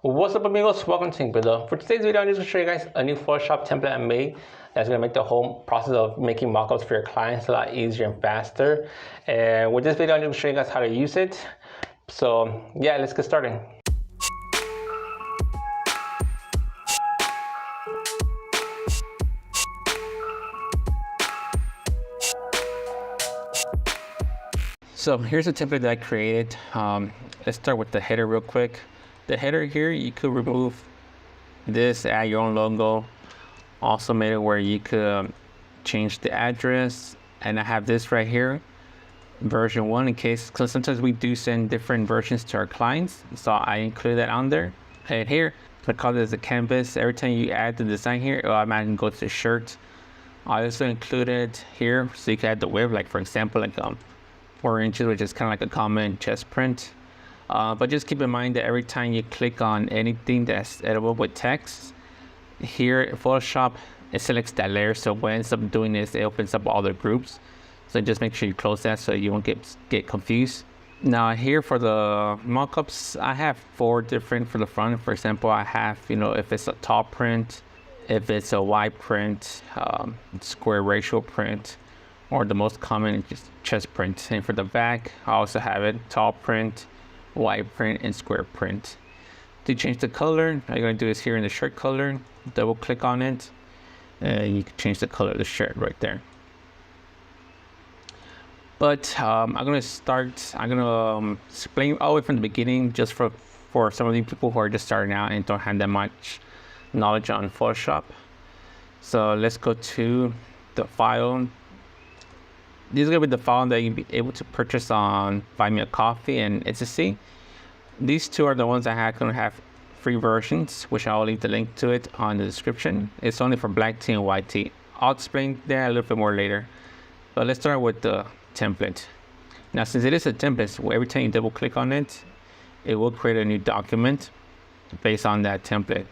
What's up, amigos? Welcome to Video. For today's video, I'm just going to show you guys a new Photoshop template I made that's going to make the whole process of making mockups for your clients a lot easier and faster. And with this video, I'm just going to show you guys how to use it. So yeah, let's get started. So here's a template that I created. Let's start with the header real quick. The header here, you could remove this, add your own logo. Also made it where you could change the address. And I have this right here, version 1, in case, because sometimes we do send different versions to our clients. So I included that on there. And here, I call this a canvas. Every time you add the design here, it'll automatically go to the shirt. I also included here, so you can add the width, like for example, like 4 inches, which is kind of like a common chest print. But just keep in mind that every time you click on anything that's editable with text, here Photoshop, it selects that layer. So what it ends up doing is it opens up all the groups. So just make sure you close that so you won't get confused. Now here for the mockups, I have 4 different for the front. For example, I have, if it's a tall print, if it's a wide print, square ratio print, or the most common is just chest print. And for the back, I also have it tall print, wide print, and square print. To change the color, all you're going to do is here in the shirt color, double click on it, and you can change the color of the shirt right there. But I'm going to explain all the way from the beginning, just for some of the people who are just starting out and don't have that much knowledge on Photoshop. So let's go to the file. This is going to be the file that you'll be able to purchase on Buy Me a Coffee and Etsy. These 2 are the ones I have going to have free versions, which I'll leave the link to it on the description. It's only for BlackT and WhiteT. I'll explain that a little bit more later. But let's start with the template. Now, since it is a template, so every time you double click on it, it will create a new document based on that template.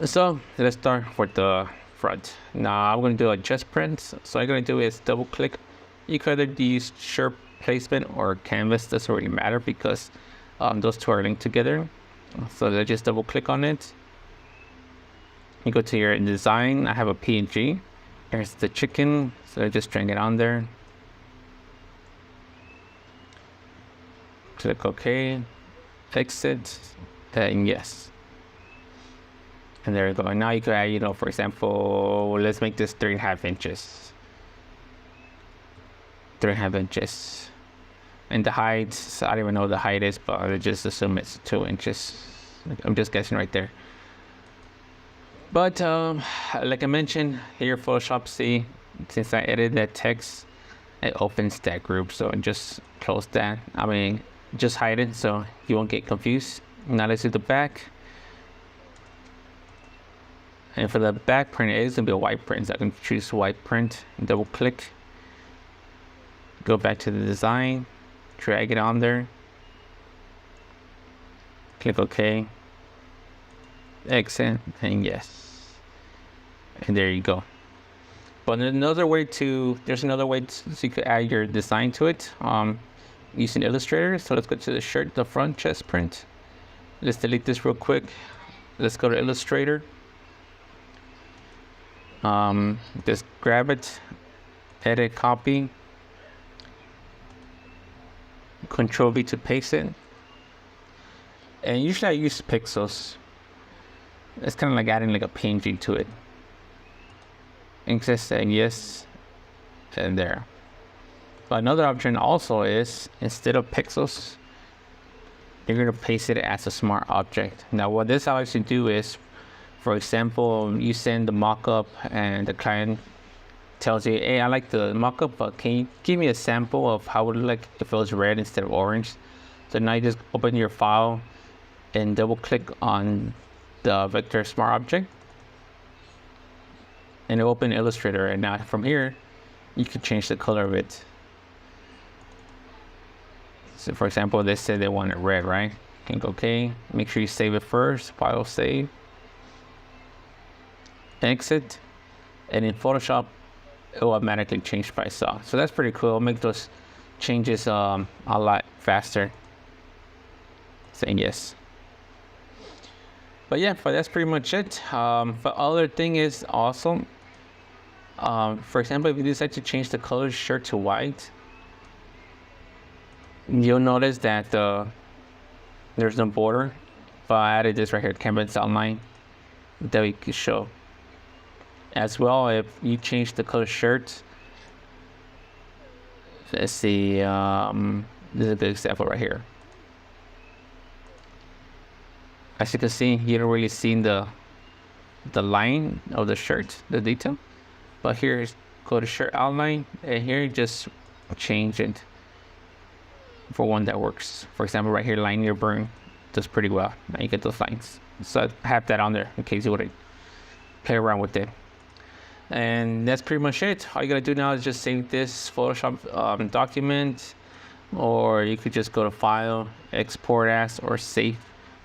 So let's start with the front. Now I'm going to do a chest print. So all I'm going to do is double click. You could either use shirt placement or canvas, doesn't really matter because those 2 are linked together. So let's just double click on it. You go to your design. I have a PNG. Here's the chicken. So just drag it on there. Click OK. Exit. And yes. And there you go. And now you could add, for example, let's make this 3.5 inches. 3.5 inches, and the height, I don't even know what the height is, but I just assume it's 2 inches. I'm just guessing right there. But like I mentioned here, Photoshop C, since I edited that text, it opens that group. So just close that. Just hide it so you won't get confused. Now let's do the back. And for the back print, it is gonna be a white print. So I can choose white print and double click. Go back to the design, drag it on there, click OK, exit, and yes. And there you go. But there's another way so you could add your design to it using Illustrator. So let's go to the shirt, the front chest print. Let's delete this real quick. Let's go to Illustrator. Just grab it, edit, copy. Control V to paste it. And usually I use pixels. It's kind of like adding like a PNG to it. And just saying yes, and there. But another option also is, instead of pixels, you're going to paste it as a smart object. Now what this allows you to do is, for example, you send the mockup and the client tells you, hey, I like the mockup, but can you give me a sample of how it would look like if it was red instead of orange? So now you just open your file and double click on the vector smart object and it'll open Illustrator. And now from here, you can change the color of it. So for example, they said they want it red, right? Click OK. Make sure you save it first. File save. Exit. And in Photoshop, it will automatically change by itself. So that's pretty cool. It'll make those changes a lot faster. Saying yes. But yeah, but that's pretty much it. But other thing is also, for example, if you decide to change the color shirt to white, you'll notice that there's no border. But I added this right here, canvas outline, that we can show. As well, if you change the color shirt, let's see, this is a good example right here. As you can see, you don't really see the line of the shirt, the detail. But here, go to shirt outline, and here just change it for one that works. For example, right here, line your burn does pretty well. Now you get those lines. So I have that on there in case you want to play around with it. And that's pretty much it. All you gotta do now is just save this Photoshop document, or you could just go to File, Export As, or Save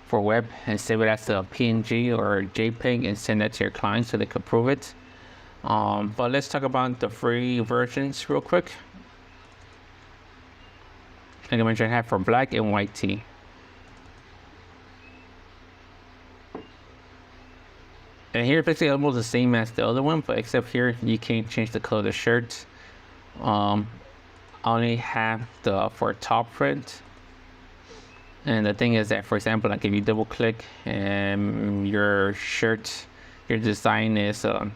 for Web, and save it as a PNG or JPEG and send that to your client so they can approve it. But let's talk about the free versions real quick. Like I mentioned, I have for Black and WhiteT. And here, basically almost the same as the other one, but except here you can't change the color of the shirt. I only have the for top print. And the thing is that, for example, like if you double click and your shirt, your design is a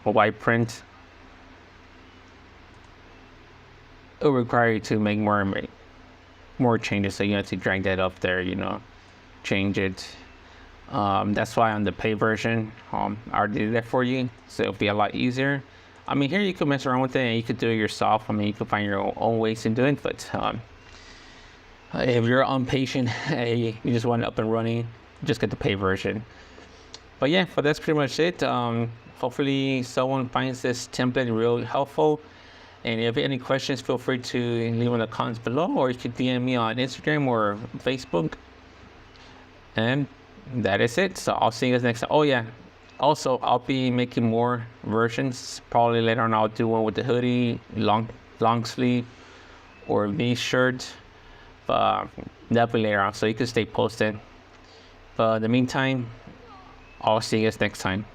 white print, it will require you to make more changes. So you have to drag that up there, you know, change it. That's why on the paid version, I already did that for you, so it'll be a lot easier. I mean, here you can mess around with it and you could do it yourself. I mean, you can find your own ways to do it, but if you're impatient, you just want it up and running, just get the paid version. But yeah, but that's pretty much it. Hopefully someone finds this template really helpful. And if you have any questions, feel free to leave in the comments below, or you can DM me on Instagram or Facebook. And that is it. So I'll see you guys next time. Oh yeah, also I'll be making more versions. Probably later on I'll do one with the hoodie, long sleeve, or V-shirt. But that'll be later on, so you can stay posted. But in the meantime, I'll see you guys next time.